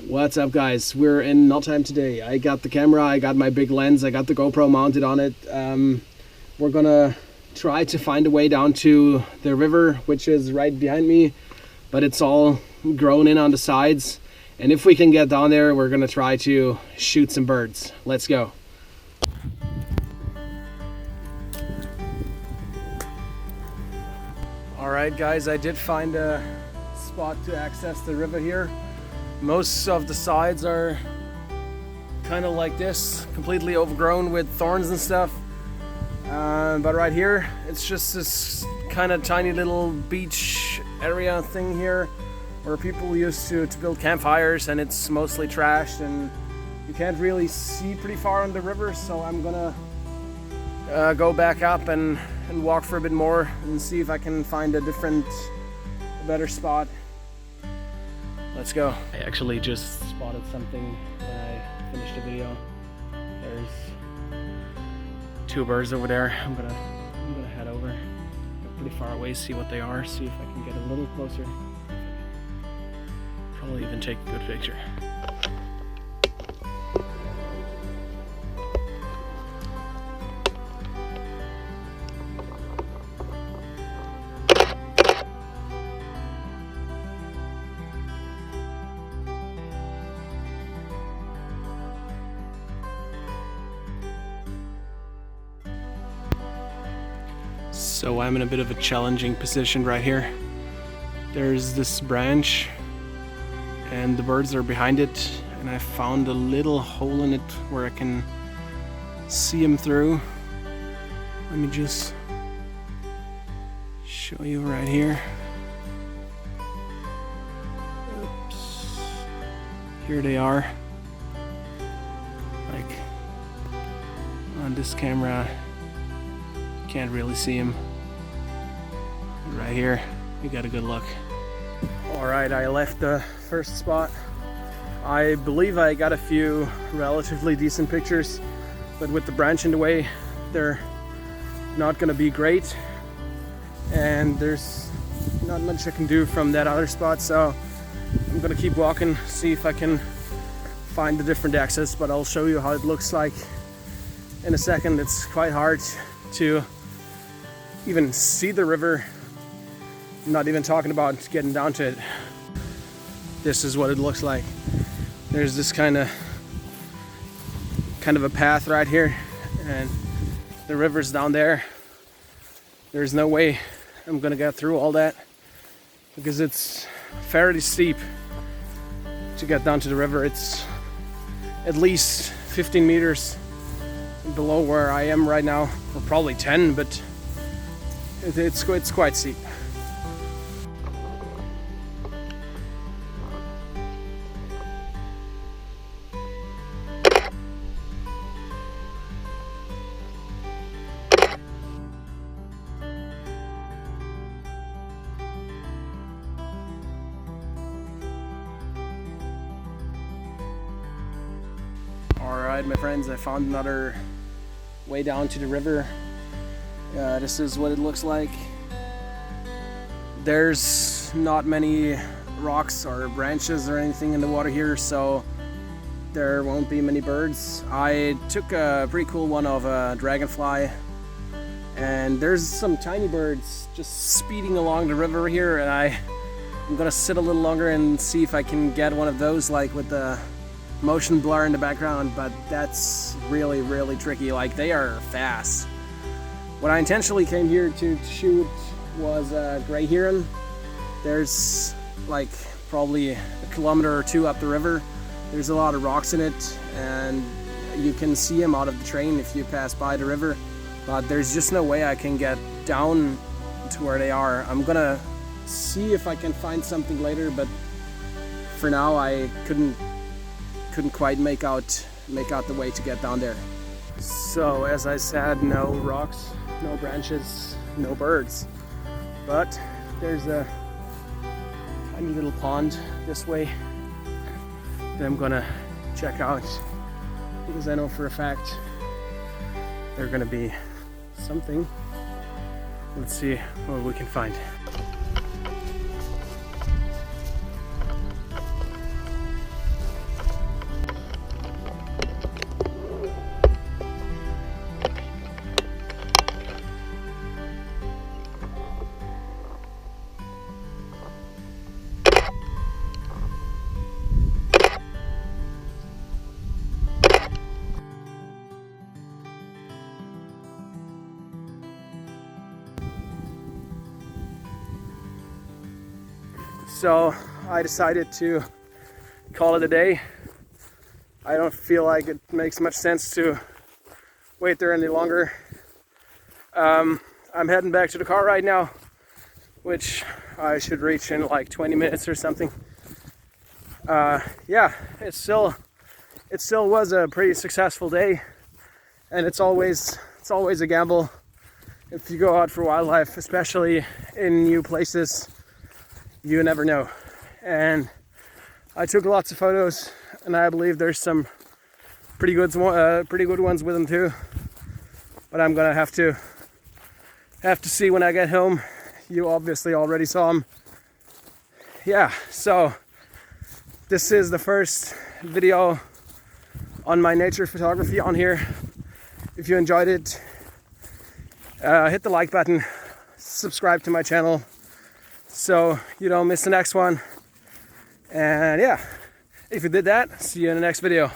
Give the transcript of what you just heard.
What's up, guys? We're in Nordheim today. I got the camera, I got my big lens, I got the GoPro mounted on it. We're gonna try to find a way down to the river, which is right behind me, but it's all grown in on the sides. And if we can get down there, we're gonna try to shoot some birds. Let's go. All right, guys, I did find a spot to access the river here. Most of the sides are kind of like this, completely overgrown with thorns and stuff. But right here, it's just this kind of tiny little beach area thing here where people used to build campfires, and it's mostly trashed and you can't really see pretty far on the river. So I'm gonna go back up and walk for a bit more and see if I can find a better spot. Let's go. I actually just spotted something when I finished the video. There's two birds over there. I'm gonna head over. They're pretty far away, see what they are, see if I can get a little closer. Probably even take a good picture. So I'm in a bit of a challenging position right here. There's this branch and the birds are behind it, and I found a little hole in it where I can see them through. Let me just show you right here. Oops. Here they are. Like on this camera, can't really see them. Right here, you got a good look. All right, I left the first spot. I believe I got a few relatively decent pictures, but with the branch in the way, they're not gonna be great. And there's not much I can do from that other spot, so I'm gonna keep walking, see if I can find a different access, but I'll show you how it looks like in a second. It's quite hard to even see the river. I'm not even talking about getting down to it. This is what it looks like. There's this kind of a path right here, and the river's down there. There's no way I'm gonna get through all that because it's fairly steep to get down to the river. It's at least 15 meters below where I am right now, or probably 10, but it's quite steep. Alright, my friends, I found another way down to the river. This is what it looks like. There's not many rocks or branches or anything in the water here, so there won't be many birds. I took a pretty cool one of a dragonfly, and there's some tiny birds just speeding along the river here, and I'm gonna sit a little longer and see if I can get one of those, like with the motion blur in the background, but that's really, really tricky. Like, they are fast. What I intentionally came here to shoot was a gray heron. There's like probably a kilometer or two up the river. There's a lot of rocks in it, and you can see them out of the train if you pass by the river, but there's just no way I can get down to where they are. I'm gonna see if I can find something later, but for now I couldn't quite make out the way to get down there. So as I said, no rocks, no branches, no birds, but there's a tiny little pond this way that I'm gonna check out, because I know for a fact there's gonna be something. Let's see what we can find. So I decided to call it a day. I don't feel like it makes much sense to wait there any longer. I'm heading back to the car right now, which I should reach in like 20 minutes or something. Yeah, it still was a pretty successful day, and it's always a gamble if you go out for wildlife, especially in new places. You never know. And I took lots of photos, and I believe there's some pretty good ones with them too. But I'm gonna have to see when I get home. You obviously already saw them. Yeah, so this is the first video on my nature photography on here. If you enjoyed it, hit the like button, subscribe to my channel so you don't miss the next one. And yeah, if you did that, see you in the next video.